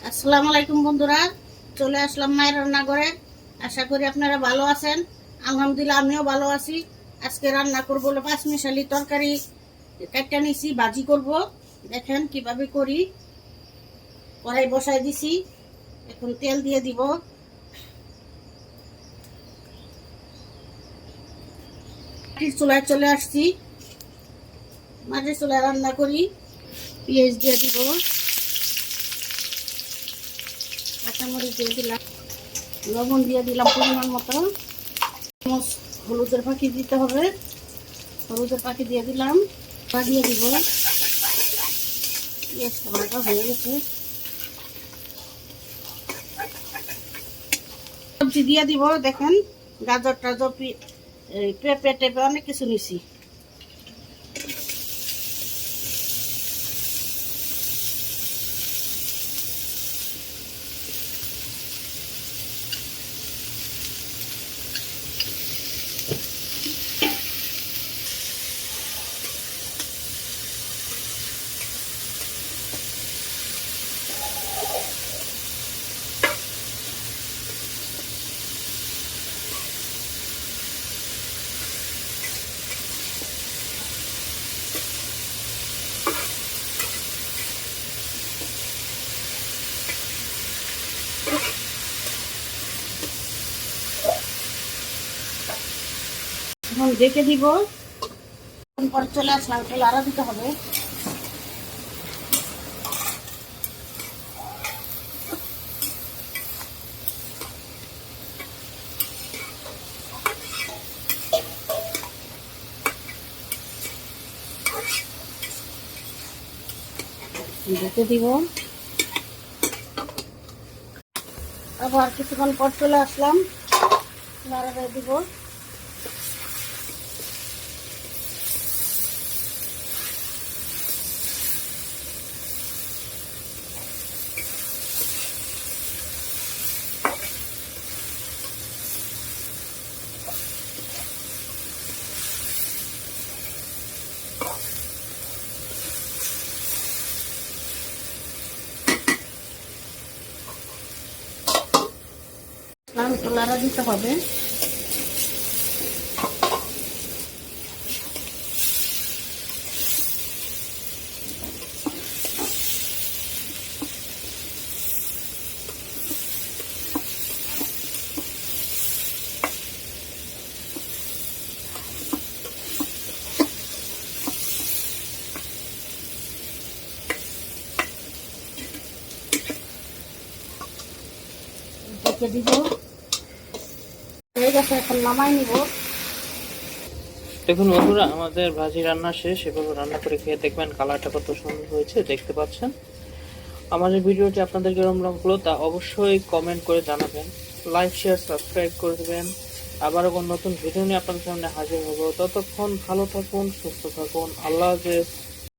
আসসালামু আলাইকুম বন্ধুরা, চলে আসলাম মায়ের রান্নাঘরে। আশা করি আপনারা ভালো আছেন। আলহামদুলিল্লাহ আমিও ভালো আছি। আজকে রান্না করবো হলো পাঁচমিশালি তরকারি। কাটটা নিছি, ভাজি করব। দেখেন কিভাবে করি। কড়াই বসাই দিছি, এখন তেল দিয়ে দিব। চুলায় চলে আসছি, মাটির চুলায় রান্না করি। পেঁয়াজ দিয়ে দিব, কাঁচামরিচ দিয়ে দিলাম, লবণ দিয়ে দিলাম পরিমাণ মতো। হলুদের পাখি দিতে হবে, হলুদের পাখি দিয়ে দিলাম। দিয়ে দিব, পেঁয়াজটা ভাজা হয়ে গেছে। সবজি দিয়ে দিব, দেখেন গাজর টাজর পেঁপে টেপে অনেক কিছু নিছি। এখন দেখে দিব, পর চলে আসলাম, লাড়া দিতে হবে। দেখে দিব, আবার কিছুক্ষণ পর চলে আসলাম, লাড়া দিয়ে দিব। লাড়া দিতে হবে। ঢেকে দিব, হয়ে গেছে, এখন নামাই নিব। দেখুন বন্ধুরা, আমাদের ভাজি রান্না শেষ। এভাবে রান্না করে খেয়ে দেখবেন কালারটা কত সুন্দর হয়েছে, দেখতে পাচ্ছেন। আমাদের ভিডিওটি আপনাদের কেমন লাগলো তা অবশ্যই কমেন্ট করে জানাবেন। লাইক শেয়ার সাবস্ক্রাইব করে দেবেন। আবারও কোনো নতুন ভিডিও নিয়ে আপনাদের সামনে হাজির হবো। ততক্ষণ ভালো থাকুন, সুস্থ থাকুন। আল্লাহ হাফেজ।